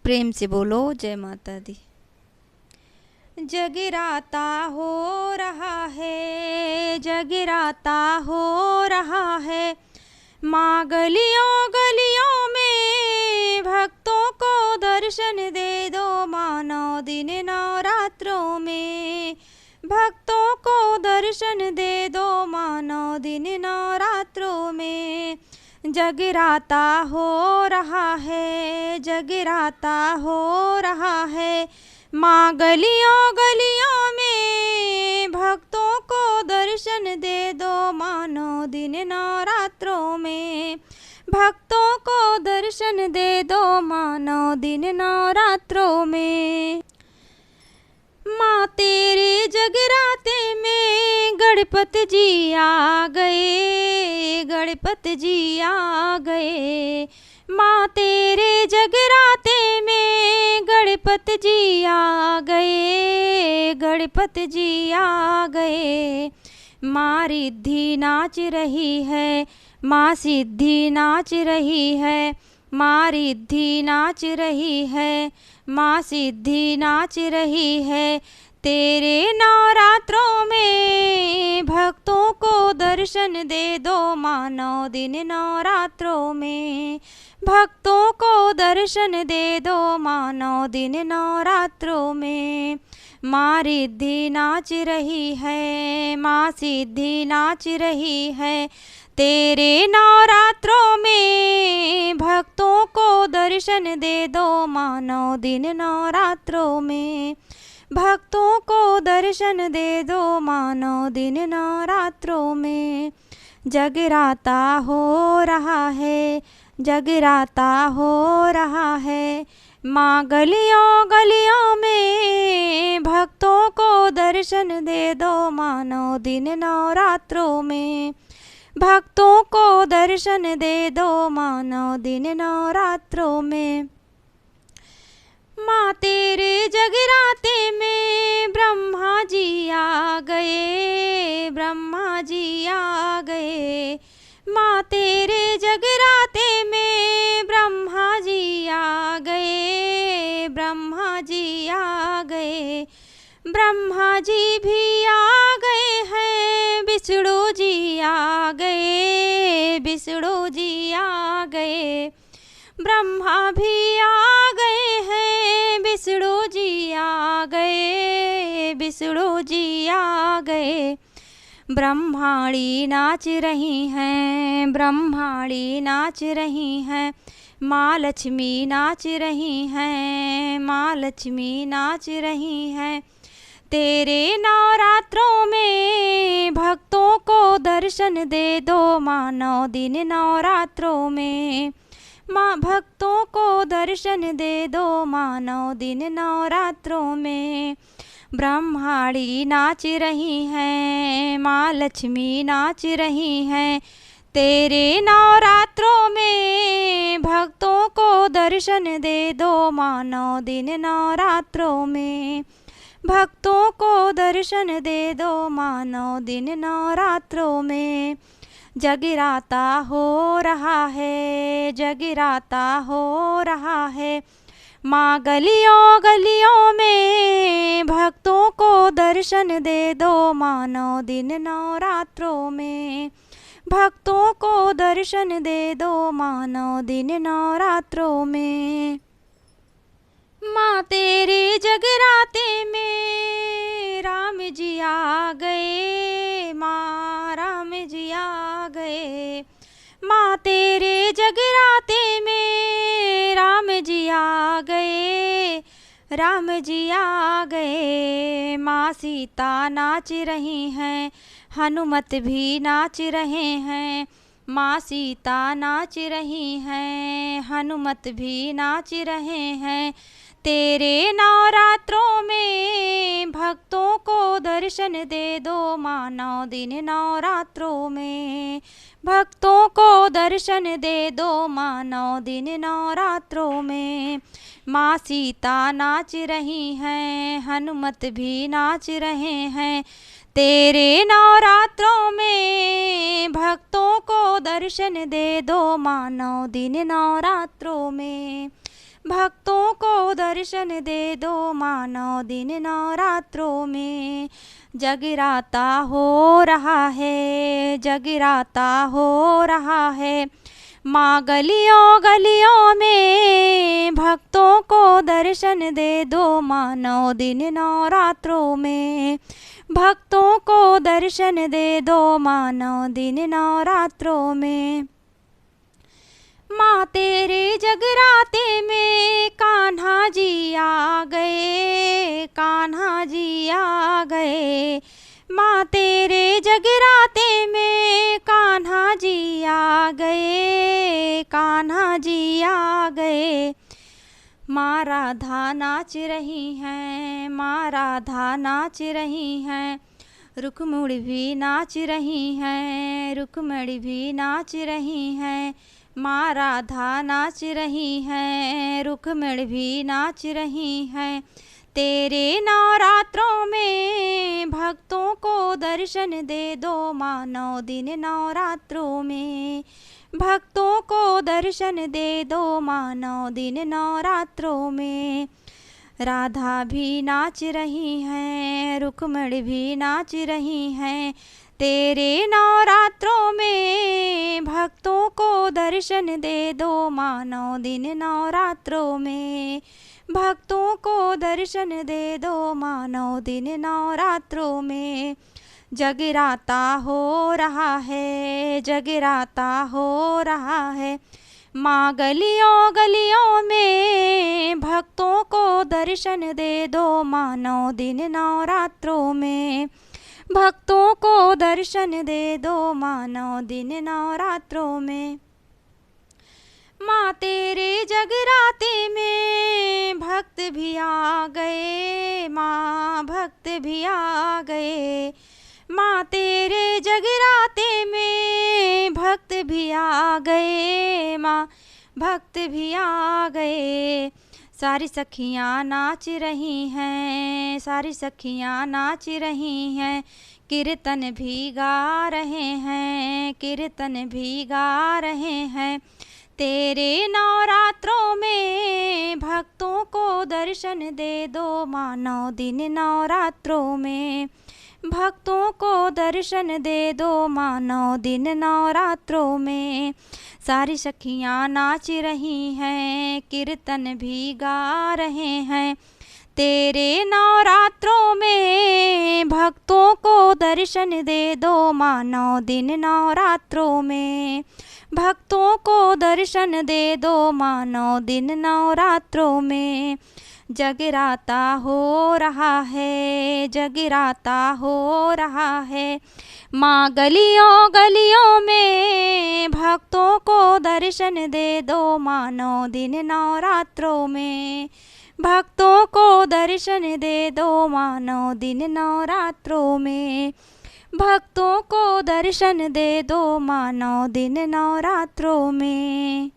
प्रेम से बोलो जय माता दी। जगराता हो रहा है, जगराता हो रहा है, माँ गलियों गलियों में भक्तों को दर्शन दे दो माँ। 9 दिन नवरात्रों में भक्तों को दर्शन दे दो माँ। 9 दिन नवरात्रों में जगराता हो रहा है, जगराता हो रहा है, माँ गलियों गलियों में भक्तों को दर्शन दे दो माँ। 9 दिन नवरात्रों में भक्तों को दर्शन दे दो माँ। 9 दिन नवरात्रों में माँ तेरे जगराते में गणपति जी आ गए, गणपति जी आ गए। माँ तेरे जगराते में गणपति जी आ गए, गणपति जी आ गए। माँ रिद्धि नाच रही है, माँ सिद्धि नाच रही है, माँ रिद्धि नाच रही है, माँ सिद्धि नाच रही है। तेरे नवरात्रों में भक्तों को दर्शन दे दो माँ। 9 दिन नवरात्रों में भक्तों को दर्शन दे दो माँ। 9 दिन नवरात्रों में माँ रिद्धि नाच रही है, माँ सिद्धि नाच रही है। तेरे नवरात्रों में भक्तों को दर्शन दे दो माँ। 9 दिन नवरात्रों में भक्तों को दर्शन दे दो माँ। 9 दिन नवरात्रों में जगराता हो रहा है, जगराता हो रहा है, माँ गलियों गलियों में भक्तों को दर्शन दे दो माँ। 9 दिन नवरात्रों में भक्तों को दर्शन दे दो माँ। 9 दिन नवरात्रों में माँ तेरे जगराते में ब्रह्मा जी आ गए, ब्रह्मा जी आ गए। माँ तेरे जगराते में ब्रह्मा जी आ गए, ब्रह्मा जी आ गए। ब्रह्मा जी भी आ गए हैं, विष्णु जी आ गए, विष्णु जी आ गए। ब्रह्मा भी आ गए हैं, विष्णु जी आ गए, विष्णु जी आ गए। ब्रह्माणी नाच रही हैं, ब्रह्माणी नाच रही हैं, माँ लक्ष्मी नाच रही हैं, माँ लक्ष्मी नाच रही हैं। तेरे नवरात्रों में भक्तों को दर्शन दे दो माँ। 9 दिन नवरात्रों में माँ भक्तों को दर्शन दे दो माँ। 9 दिन नवरात्रों में ब्रह्माणी नाच रही हैं, माँ लक्ष्मी नाच रही हैं। तेरे नवरात्रों में भक्तों को दर्शन दे दो माँ। 9 दिन नवरात्रों में भक्तों को दर्शन दे दो माँ। 9 दिन नवरात्रों में जगराता हो रहा है, जगराता हो रहा है, माँ गलियों गलियों में भक्तों को दर्शन दे दो माँ। 9 दिन नवरात्रों में भक्तों को दर्शन दे दो माँ। 9 दिन नवरात्रों में माँ तेरे जगराते में राम जी आ गए, माँ राम जी आ गए। माँ तेरे जगराते में राम जी आ गए, राम जी आ गए। माँ सीता नाच रही हैं, हनुमत भी नाच रहे हैं। माँ सीता नाच रही हैं, हनुमत भी नाच रहे हैं। तेरे नवरात्रों में भक्तों को दर्शन दे दो माँ। 9 दिन नवरात्रों में भक्तों को दर्शन दे दो माँ। 9 दिन नवरात्रों में माँ सीता नाच रही हैं, हनुमत भी नाच रहे हैं। तेरे नवरात्रों में भक्तों को दर्शन दे दो माँ। 9 दिन नवरात्रों में भक्तों को दर्शन दे दो मानो दिन नवरात्रों में। जगराता हो रहा है, जगराता हो रहा है, माँ गलियों गलियों में भक्तों को दर्शन दे दो मानो दिन नवरात्रों में। भक्तों को दर्शन दे दो मानो दिन नवरात्रों में। माँ तेरे जगराते में कान्हा जी आ गए, कान्हा जी आ गए। माँ तेरे जगराते में कान्हा जी आ गए, कान्हा जी आ गए। माँ राधा नाच रही हैं, माँ राधा नाच रही हैं, रुक्मिणी भी नाच रही हैं, रुक्मिणी भी नाच रही हैं। माँ राधा नाच रही हैं, रुक्मिणी भी नाच रही हैं। तेरे नवरात्रों में भक्तों को दर्शन दे दो मानो दिन नवरात्रों में। भक्तों को दर्शन दे दो मानो दिन नवरात्रों में। राधा भी नाच रही हैं, रुक्मिणी भी नाच रही हैं। तेरे नवरात्रों में भक्तों को दर्शन दे दो मानो दिन नवरात्रों में। भक्तों को दर्शन दे दो मानो दिन नवरात्रों में। जगराता हो रहा है, जगराता हो रहा है, माँ गलियों गलियों में भक्तों को दर्शन दे दो मानो दिन नवरात्रों में। भक्तों को दर्शन दे दो मानो दिन नवरात्रों में। माँ तेरे जगराते में भक्त भी आ गए, माँ भक्त भी आ गए। माँ तेरे जगराते में भक्त भी आ गए, माँ भक्त भी आ गए। सारी सखियाँ नाच रही हैं, सारी सखियाँ नाच रही हैं, कीर्तन भी गा रहे हैं, कीर्तन भी गा रहे हैं। तेरे नवरात्रों में भक्तों को दर्शन दे दो मानो दिन नवरात्रों में। भक्तों को दर्शन दे दो मानो दिन नवरात्रों में। सारी सखियाँ नाच रही हैं, कीर्तन भी गा रहे हैं। तेरे नवरात्रों में भक्तों को दर्शन दे दो मानो दिन नवरात्रों में। भक्तों को दर्शन दे दो मानो दिन नवरात्रों में। जगराता हो रहा है, जगराता हो रहा है, माँ गलियों गलियों में भक्तों को दर्शन दे दो मानो दिन नवरात्रों में। भक्तों को दर्शन दे दो मानो दिन नवरात्रों में। भक्तों को दर्शन दे दो मानो दिन नवरात्रों में।